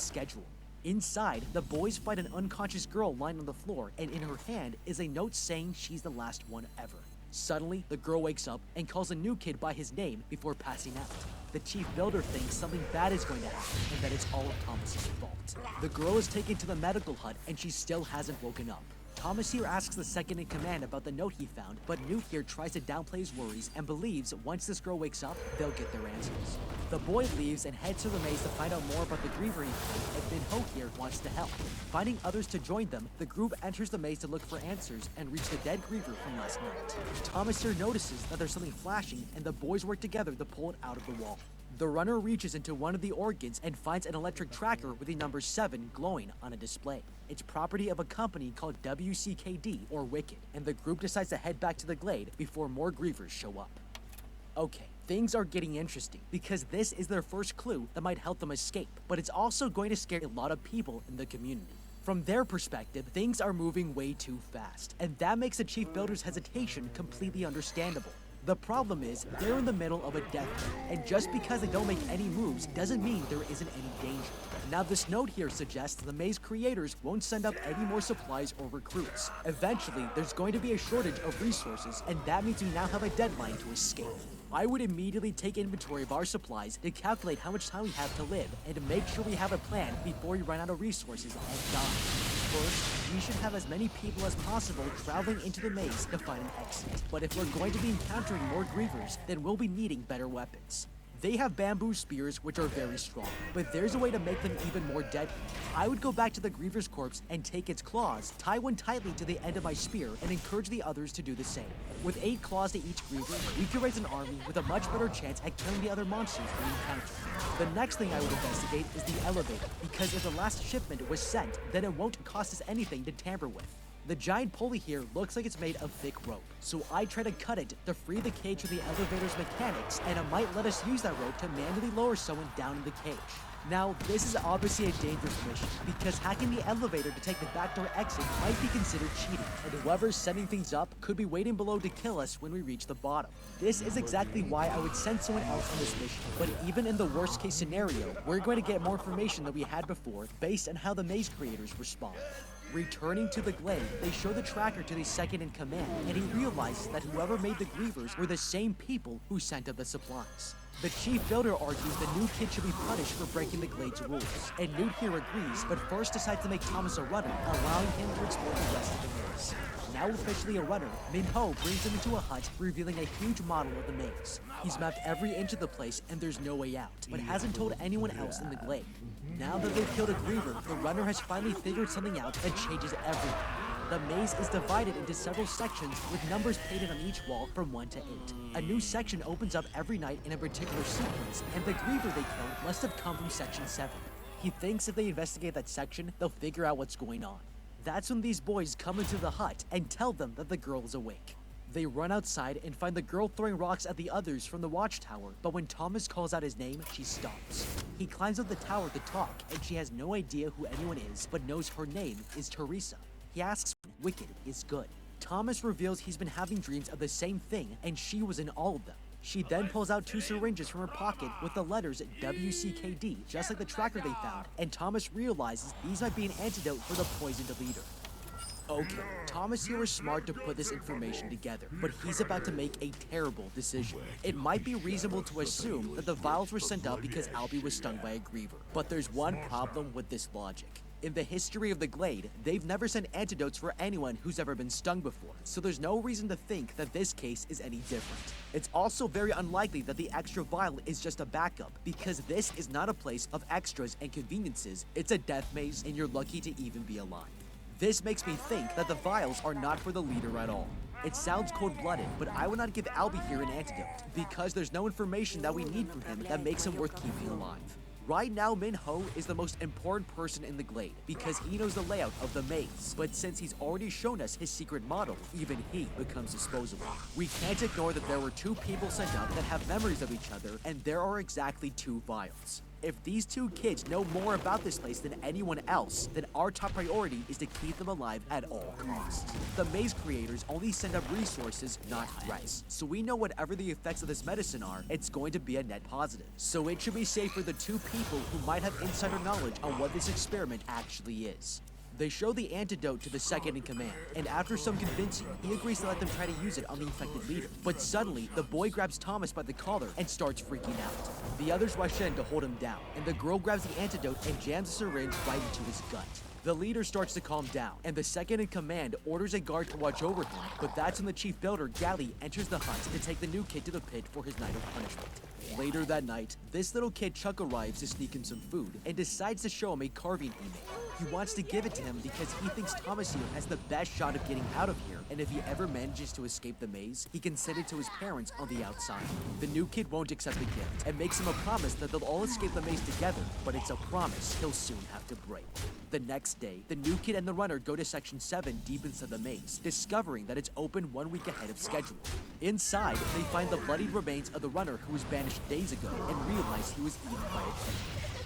his schedule. Inside, the boys find an unconscious girl lying on the floor, and in her hand is a note saying she's the last one ever. Suddenly, the girl wakes up and calls a new kid by his name before passing out. The chief builder thinks something bad is going to happen and that it's all of Thomas's fault. The girl is taken to the medical hut and she still hasn't woken up. Thomas here asks the second in command about the note he found, but Newt here tries to downplay his worries and believes once this girl wakes up, they'll get their answers. The boy leaves and heads to the maze to find out more about the griever he found, and Min-Ho here wants to help. Finding others to join them, the group enters the maze to look for answers and reach the dead griever from last night. Thomas here notices that there's something flashing, and the boys work together to pull it out of the wall. The runner reaches into one of the organs and finds an electric tracker with the number 7 glowing on a display. It's property of a company called WCKD, or Wicked, and the group decides to head back to the glade before more grievers show up. Okay, things are getting interesting, because this is their first clue that might help them escape, but it's also going to scare a lot of people in the community. From their perspective, things are moving way too fast, and that makes the chief builder's hesitation completely understandable. The problem is, they're in the middle of a death threat, and just because they don't make any moves doesn't mean there isn't any danger. Now this note here suggests the maze creators won't send up any more supplies or recruits. Eventually, there's going to be a shortage of resources, and that means we now have a deadline to escape. I would immediately take inventory of our supplies to calculate how much time we have to live, and to make sure we have a plan before we run out of resources and die. First, we should have as many people as possible traveling into the maze to find an exit. But if we're going to be encountering more grievers, then we'll be needing better weapons. They have bamboo spears, which are very strong, but there's a way to make them even more deadly. I would go back to the griever's corpse and take its claws, tie one tightly to the end of my spear, and encourage the others to do the same. With 8 claws to each griever, we could raise an army with a much better chance at killing the other monsters we encounter. The next thing I would investigate is the elevator, because if the last shipment was sent, then it won't cost us anything to tamper with. The giant pulley here looks like it's made of thick rope, so I try to cut it to free the cage from the elevator's mechanics, and it might let us use that rope to manually lower someone down in the cage. Now, this is obviously a dangerous mission, because hacking the elevator to take the backdoor exit might be considered cheating, and whoever's setting things up could be waiting below to kill us when we reach the bottom. This is exactly why I would send someone else on this mission, but even in the worst case scenario, we're going to get more information than we had before based on how the maze creators respond. Returning to the glade, they show the tracker to the second in command, and he realizes that whoever made the grievers were the same people who sent up the supplies. The chief builder argues the new kid should be punished for breaking the glade's rules, and Newt here agrees, but first decides to make Thomas a runner, allowing him to explore the rest of the maze. Now officially a runner, Min-Ho brings him into a hut, revealing a huge model of the maze. He's mapped every inch of the place and there's no way out, but hasn't told anyone else in the glade. Now that they've killed a griever, the runner has finally figured something out that changes everything. The maze is divided into several sections with numbers painted on each wall from 1 to 8. A new section opens up every night in a particular sequence, and the griever they killed must have come from section 7. He thinks if they investigate that section, they'll figure out what's going on. That's when these boys come into the hut and tell them that the girl is awake. They run outside and find the girl throwing rocks at the others from the watchtower, but when Thomas calls out his name, she stops. He climbs up the tower to talk, and she has no idea who anyone is, but knows her name is Teresa. He asks when Wicked is good. Thomas reveals he's been having dreams of the same thing, and she was in all of them. She then pulls out 2 syringes from her pocket with the letters WCKD, just like the tracker they found, and Thomas realizes these might be an antidote for the poisoned leader. Okay, Thomas here was smart to put this information together, but he's about to make a terrible decision. It might be reasonable to assume that the vials were sent up because Albie was stung by a griever, but there's one problem with this logic. In the history of the Glade, they've never sent antidotes for anyone who's ever been stung before, so there's no reason to think that this case is any different. It's also very unlikely that the extra vial is just a backup, because this is not a place of extras and conveniences, it's a death maze and you're lucky to even be alive. This makes me think that the vials are not for the leader at all. It sounds cold-blooded, but I would not give Albie here an antidote, because there's no information that we need from him that makes him worth keeping alive. Right now, Min-Ho is the most important person in the Glade, because he knows the layout of the maze, but since he's already shown us his secret model, even he becomes disposable. We can't ignore that there were 2 people sent up that have memories of each other, and there are exactly 2 vials. If these two kids know more about this place than anyone else, then our top priority is to keep them alive at all costs. The maze creators only send up resources, not threats. So we know whatever the effects of this medicine are, it's going to be a net positive. So it should be safe for the two people who might have insider knowledge on what this experiment actually is. They show the antidote to the second in command, and after some convincing, he agrees to let them try to use it on the infected leader. But suddenly, the boy grabs Thomas by the collar and starts freaking out. The others rush in to hold him down, and the girl grabs the antidote and jams a syringe right into his gut. The leader starts to calm down, and the second in command orders a guard to watch over him, but that's when the chief builder, Gally, enters the hut to take the new kid to the pit for his night of punishment. Later that night, this little kid Chuck arrives to sneak him some food and decides to show him a carving he made. He wants to give it to him because he thinks Thomas here has the best shot of getting out of here, and if he ever manages to escape the maze, he can send it to his parents on the outside. The new kid won't accept the gift and makes him a promise that they'll all escape the maze together, but it's a promise he'll soon have to break. The next day, the new kid and the runner go to Section 7 deep inside the maze, discovering that it's open 1 week ahead of schedule. Inside, they find the bloodied remains of the runner who was banished days ago and realize he was eaten by a kid.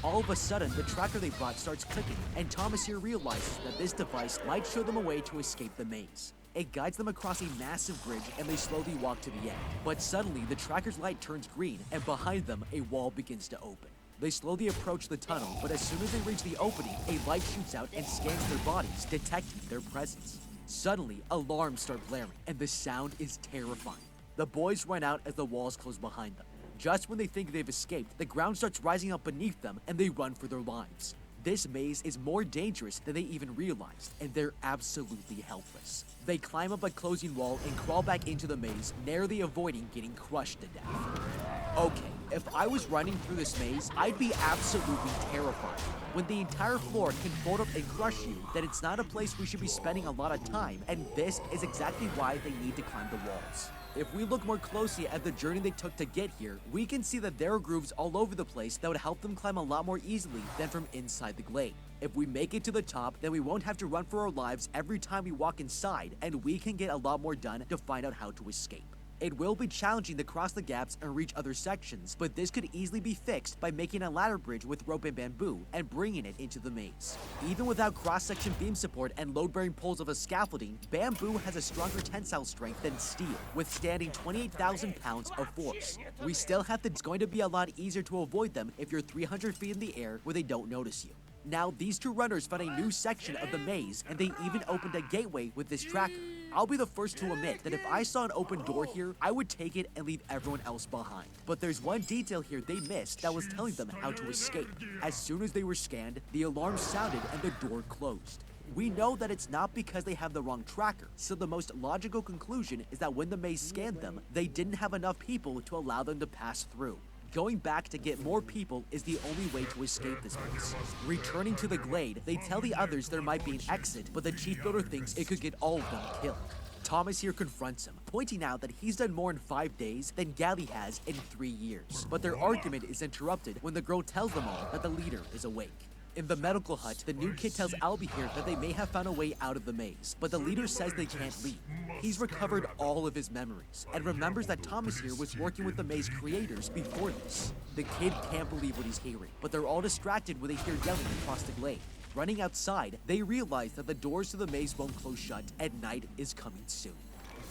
All of a sudden, the tracker they brought starts clicking, and Thomas here realizes that this device might show them a way to escape the maze. It guides them across a massive bridge, and they slowly walk to the end. But suddenly, the tracker's light turns green, and behind them, a wall begins to open. They slowly approach the tunnel, but as soon as they reach the opening, a light shoots out and scans their bodies, detecting their presence. Suddenly, alarms start blaring, and the sound is terrifying. The boys run out as the walls close behind them. Just when they think they've escaped, the ground starts rising up beneath them, and they run for their lives. This maze is more dangerous than they even realized, and they're absolutely helpless. They climb up a closing wall and crawl back into the maze, narrowly avoiding getting crushed to death. Okay, if I was running through this maze, I'd be absolutely terrified. When the entire floor can fold up and crush you, then it's not a place we should be spending a lot of time, and this is exactly why they need to climb the walls. If we look more closely at the journey they took to get here, we can see that there are grooves all over the place that would help them climb a lot more easily than from inside the glade. If we make it to the top, then we won't have to run for our lives every time we walk inside, and we can get a lot more done to find out how to escape. It will be challenging to cross the gaps and reach other sections, but this could easily be fixed by making a ladder bridge with rope and bamboo and bringing it into the maze. Even without cross-section beam support and load-bearing poles of a scaffolding, bamboo has a stronger tensile strength than steel, withstanding 28,000 pounds of force. We still have to. It's going to be a lot easier to avoid them if you're 300 feet in the air where they don't notice you. Now, these two runners found a new section of the maze, and they even opened a gateway with this tracker. I'll be the first to admit that if I saw an open door here, I would take it and leave everyone else behind. But there's one detail here they missed that was telling them how to escape. As soon as they were scanned, the alarm sounded and the door closed. We know that it's not because they have the wrong tracker, so the most logical conclusion is that when the maze scanned them, they didn't have enough people to allow them to pass through. Going back to get more people is the only way to escape this place. Returning to the glade, they tell the others there might be an exit, but the chief builder thinks it could get all of them killed. Thomas here confronts him, pointing out that he's done more in 5 days than Gally has in 3 years. But their argument is interrupted when the girl tells them all that the leader is awake. In the medical hut, the new kid tells Albie here that they may have found a way out of the maze, but the leader says they can't leave. He's recovered all of his memories, and remembers that Thomas here was working with the maze creators before this. The kid can't believe what he's hearing, but they're all distracted when they hear yelling across the glade. Running outside, they realize that the doors to the maze won't close shut, and night is coming soon.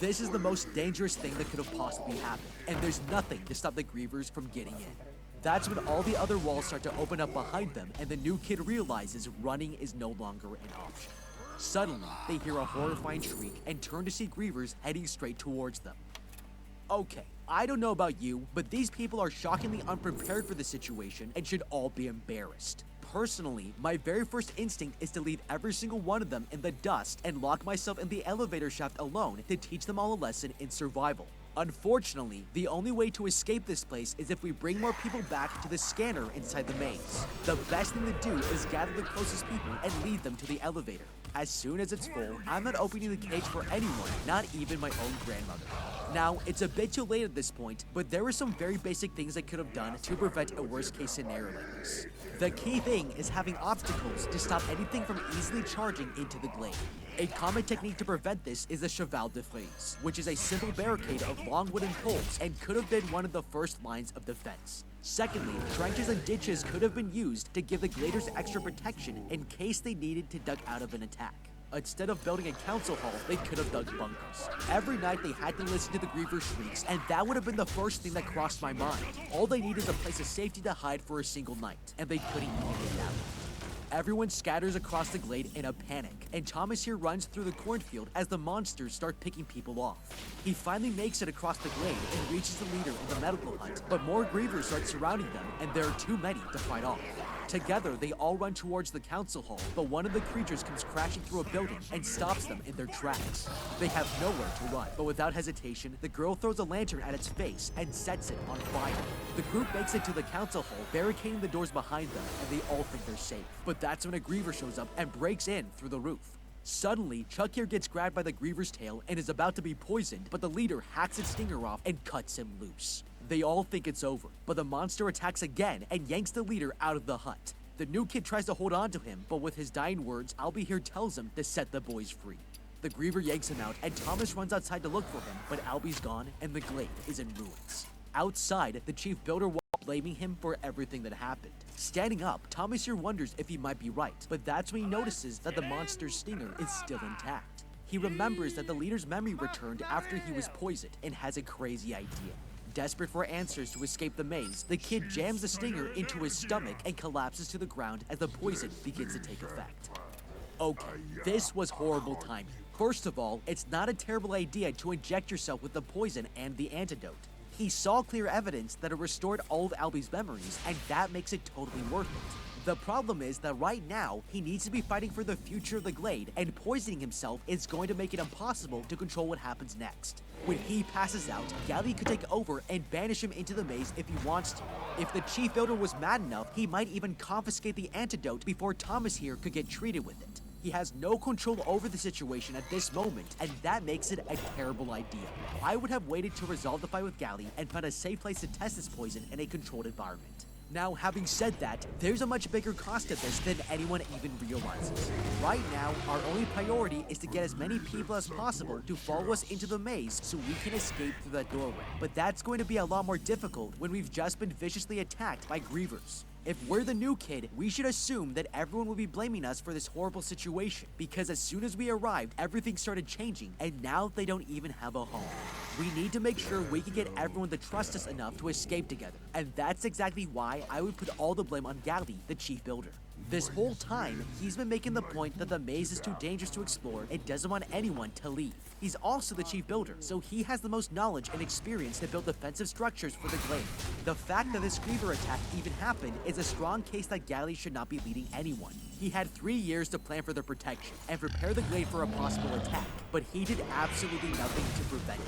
This is the most dangerous thing that could have possibly happened, and there's nothing to stop the grievers from getting in. That's when all the other walls start to open up behind them, and the new kid realizes running is no longer an option. Suddenly, they hear a horrifying shriek and turn to see grievers heading straight towards them. Okay, I don't know about you, but these people are shockingly unprepared for the situation and should all be embarrassed. Personally, my very first instinct is to leave every single one of them in the dust and lock myself in the elevator shaft alone to teach them all a lesson in survival. Unfortunately, the only way to escape this place is if we bring more people back to the scanner inside the maze. The best thing to do is gather the closest people and lead them to the elevator. As soon as it's full, I'm not opening the cage for anyone, not even my own grandmother. Now, it's a bit too late at this point, but there were some very basic things I could have done to prevent a worst-case scenario like this. The key thing is having obstacles to stop anything from easily charging into the glade. A common technique to prevent this is the cheval de frise, which is a simple barricade of long wooden poles and could have been one of the first lines of defense. Secondly, trenches and ditches could have been used to give the Gladers extra protection in case they needed to duck out of an attack. Instead of building a council hall, they could have dug bunkers. Every night they had to listen to the Griever's shrieks, and that would have been the first thing that crossed my mind. All they need is a place of safety to hide for a single night, and they couldn't even get out. Everyone scatters across the glade in a panic, and Thomas here runs through the cornfield as the monsters start picking people off. He finally makes it across the glade and reaches the leader in the medical hut, but more Grievers start surrounding them, and there are too many to fight off. Together, they all run towards the council hall, but one of the creatures comes crashing through a building and stops them in their tracks. They have nowhere to run, but without hesitation, the girl throws a lantern at its face and sets it on fire. The group makes it to the council hall, barricading the doors behind them, and they all think they're safe. But that's when a Griever shows up and breaks in through the roof. Suddenly, Chuck here gets grabbed by the Griever's tail and is about to be poisoned, but the leader hacks its stinger off and cuts him loose. They all think it's over, but the monster attacks again and yanks the leader out of the hut. The new kid tries to hold on to him, but with his dying words, Albie here tells him to set the boys free. The Griever yanks him out, and Thomas runs outside to look for him, but Albie's gone, and the glade is in ruins. Outside, the chief builder walks, blaming him for everything that happened. Standing up, Thomas here wonders if he might be right, but that's when he notices that the monster's stinger is still intact. He remembers that the leader's memory returned after he was poisoned, and has a crazy idea. Desperate for answers to escape the maze, the kid jams the stinger into his stomach and collapses to the ground as the poison begins to take effect. Okay, this was horrible timing. First of all, it's not a terrible idea to inject yourself with the poison and the antidote. He saw clear evidence that it restored all of Albie's memories, and that makes it totally worth it. The problem is that right now, he needs to be fighting for the future of the glade, and poisoning himself is going to make it impossible to control what happens next. When he passes out, Gally could take over and banish him into the maze if he wants to. If the chief builder was mad enough, he might even confiscate the antidote before Thomas here could get treated with it. He has no control over the situation at this moment, and that makes it a terrible idea. I would have waited to resolve the fight with Gally and found a safe place to test this poison in a controlled environment. Now, having said that, there's a much bigger cost to this than anyone even realizes. Right now, our only priority is to get as many people as possible to follow us into the maze so we can escape through that doorway. But that's going to be a lot more difficult when we've just been viciously attacked by Grievers. If we're the new kid, we should assume that everyone will be blaming us for this horrible situation, because as soon as we arrived, everything started changing, and now they don't even have a home. We need to make sure we can get everyone to trust us enough to escape together, and that's exactly why I would put all the blame on Gally, the chief builder. This whole time, he's been making the point that the maze is too dangerous to explore and doesn't want anyone to leave. He's also the chief builder, so he has the most knowledge and experience to build defensive structures for the glade. The fact that this Griever attack even happened is a strong case that Gally should not be leading anyone. He had 3 years to plan for their protection and prepare the glade for a possible attack, but he did absolutely nothing to prevent it.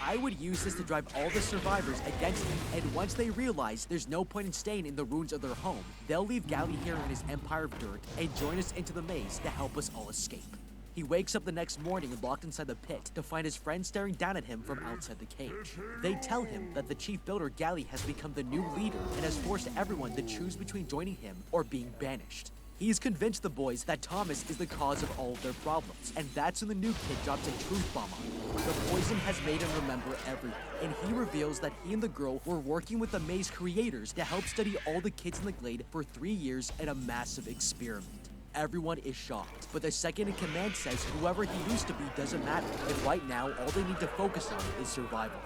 I would use this to drive all the survivors against him, and once they realize there's no point in staying in the ruins of their home, they'll leave Gally here in his empire of dirt and join us into the maze to help us all escape. He wakes up the next morning locked inside the pit to find his friends staring down at him from outside the cage. They tell him that the chief builder Gally has become the new leader and has forced everyone to choose between joining him or being banished. He's convinced the boys that Thomas is the cause of all of their problems, and that's when the new kid drops a truth bomb on him. The poison has made him remember everything, and he reveals that he and the girl were working with the maze creators to help study all the kids in the glade for 3 years in a massive experiment. Everyone is shocked, but the second in command says whoever he used to be doesn't matter, and right now all they need to focus on is survival.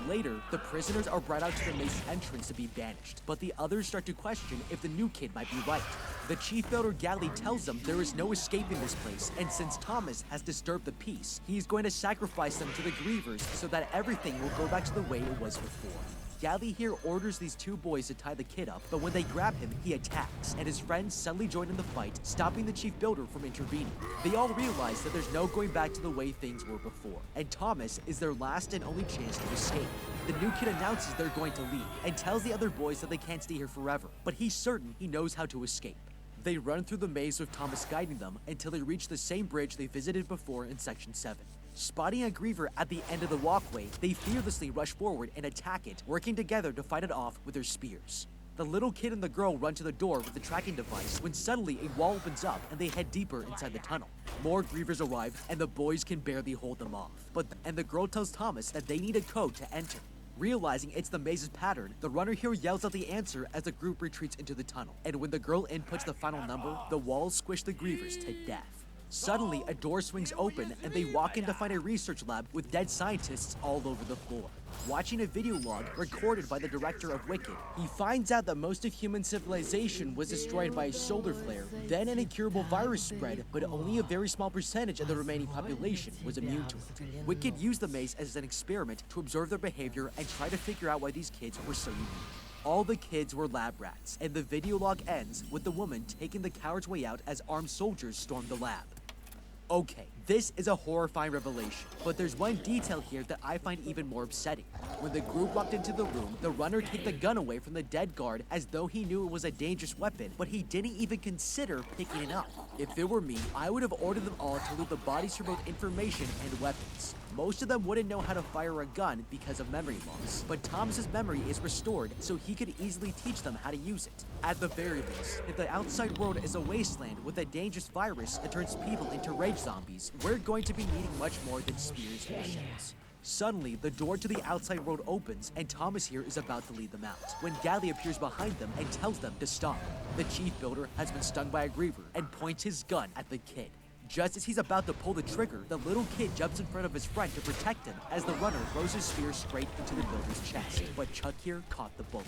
Later, the prisoners are brought out to the maze entrance to be banished, but the others start to question if the new kid might be right. The chief builder Gally tells them there is no escaping this place, and since Thomas has disturbed the peace, he's going to sacrifice them to the Grievers so that everything will go back to the way it was before. Gally here orders these 2 boys to tie the kid up, but when they grab him, he attacks, and his friends suddenly join in the fight, stopping the chief builder from intervening. They all realize that there's no going back to the way things were before, and Thomas is their last and only chance to escape. The new kid announces they're going to leave, and tells the other boys that they can't stay here forever, but he's certain he knows how to escape. They run through the maze with Thomas guiding them until they reach the same bridge they visited before in Section 7. Spotting a Griever at the end of the walkway, they fearlessly rush forward and attack it, working together to fight it off with their spears. The little kid and the girl run to the door with the tracking device when suddenly a wall opens up and they head deeper inside the tunnel. More grievers arrive and the boys can barely hold them off. And the girl tells Thomas that they need a code to enter. Realizing it's the maze's pattern, the runner here yells out the answer as the group retreats into the tunnel. And when the girl inputs the final number, the walls squish the grievers to death. Suddenly, a door swings open and they walk in to find a research lab with dead scientists all over the floor. Watching a video log recorded by the director of Wicked, he finds out that most of human civilization was destroyed by a solar flare, then an incurable virus spread, but only a very small percentage of the remaining population was immune to it. Wicked used the maze as an experiment to observe their behavior and try to figure out why these kids were so unique. All the kids were lab rats, and the video log ends with the woman taking the coward's way out as armed soldiers storm the lab. Okay, this is a horrifying revelation, but there's one detail here that I find even more upsetting. When the group walked into the room, the runner took the gun away from the dead guard as though he knew it was a dangerous weapon, but he didn't even consider picking it up. If it were me, I would have ordered them all to loot the bodies for both information and weapons. Most of them wouldn't know how to fire a gun because of memory loss, but Thomas's memory is restored so he could easily teach them how to use it. At the very least, if the outside world is a wasteland with a dangerous virus that turns people into rage zombies, we're going to be needing much more than spears and shells. Suddenly, the door to the outside world opens and Thomas here is about to lead them out, when Gally appears behind them and tells them to stop. The chief builder has been stung by a griever and points his gun at the kid. Just as he's about to pull the trigger, the little kid jumps in front of his friend to protect him as the runner throws his spear straight into the builder's chest, but Chuck here caught the bullet.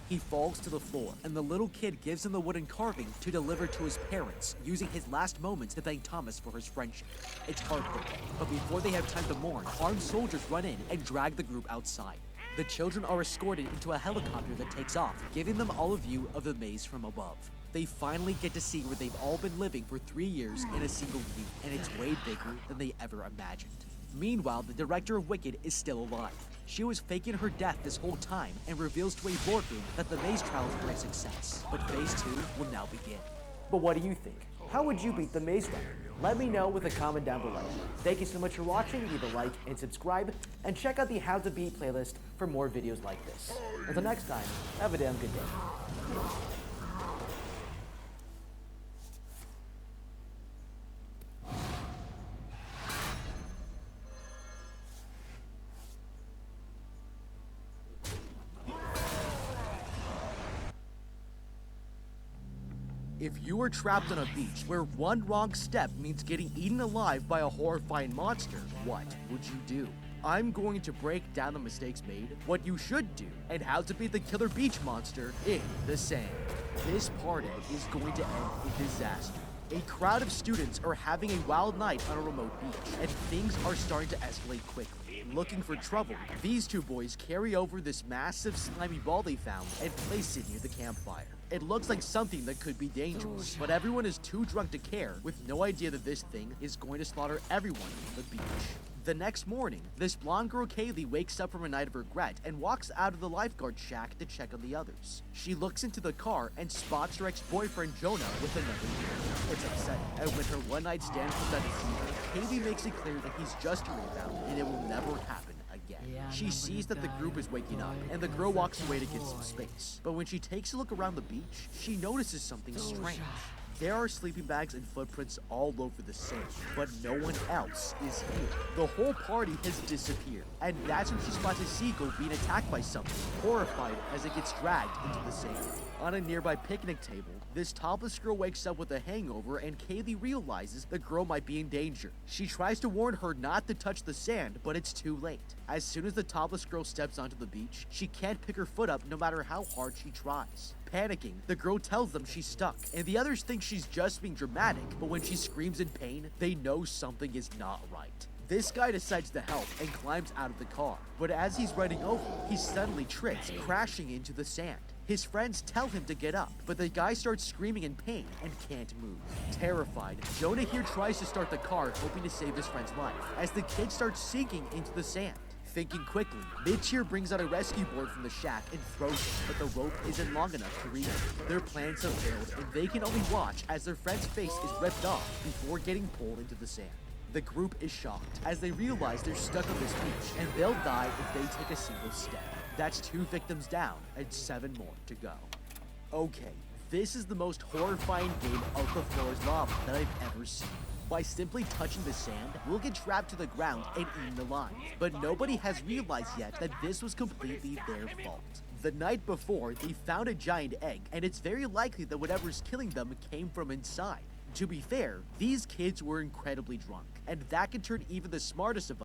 He falls to the floor, and the little kid gives him the wooden carving to deliver to his parents, using his last moments to thank Thomas for his friendship. It's heartbreaking, but before they have time to mourn, armed soldiers run in and drag the group outside. The children are escorted into a helicopter that takes off, giving them all a view of the maze from above. They finally get to see where they've all been living for 3 years in a single week, and it's way bigger than they ever imagined. Meanwhile, the director of Wicked is still alive. She was faking her death this whole time and reveals to a boardroom that the maze trials were a success, but phase 2 will now begin. But what do you think? How would you beat the maze runner? Let me know with a comment down below. Thank you so much for watching, leave a like and subscribe, and check out the How to Beat playlist for more videos like this. Until next time, have a damn good day. If you are trapped on a beach where one wrong step means getting eaten alive by a horrifying monster, what would you do? I'm going to break down the mistakes made, what you should do, and how to beat the killer beach monster in the sand. This party is going to end in disaster. A crowd of students are having a wild night on a remote beach, and things are starting to escalate quickly. Looking for trouble, these two boys carry over this massive slimy ball they found and place it near the campfire. It looks like something that could be dangerous, but everyone is too drunk to care, with no idea that this thing is going to slaughter everyone on the beach. The next morning, this blonde girl Kaylee wakes up from a night of regret and walks out of the lifeguard shack to check on the others. She looks into the car and spots her ex-boyfriend Jonah with another girl. It's upsetting, and when her one-night stand comes out to see her, Kaylee makes it clear that he's just a rebound and it will never happen again. She sees that the group is waking up, and the girl walks away to get some space. But when she takes a look around the beach, she notices something strange. There are sleeping bags and footprints all over the sand, but no one else is here. The whole party has disappeared, and that's when she spots a seagull being attacked by something, horrified as it gets dragged into the sand. On a nearby picnic table, this topless girl wakes up with a hangover and Kaylee realizes the girl might be in danger. She tries to warn her not to touch the sand, but it's too late. As soon as the topless girl steps onto the beach, she can't pick her foot up no matter how hard she tries. Panicking, the girl tells them she's stuck, and the others think she's just being dramatic, but when she screams in pain, they know something is not right. This guy decides to help and climbs out of the car, but as he's riding over, he suddenly trips, crashing into the sand. His friends tell him to get up, but the guy starts screaming in pain and can't move. Terrified, Jonah here tries to start the car, hoping to save his friend's life, as the kid starts sinking into the sand. Thinking quickly, Mitch here brings out a rescue board from the shack and throws it, but the rope isn't long enough to reach it. Their plans have failed, and they can only watch as their friend's face is ripped off before getting pulled into the sand. The group is shocked, as they realize they're stuck on this beach, and they'll die if they take a single step. That's 2 victims down, and 7 more to go. Okay, this is the most horrifying game of the floor's lava that I've ever seen. By simply touching the sand, we'll get trapped to the ground and eaten alive. But nobody has realized yet that this was completely their fault. The night before, they found a giant egg, and it's very likely that whatever's killing them came from inside. To be fair, these kids were incredibly drunk, and that can turn even the smartest of us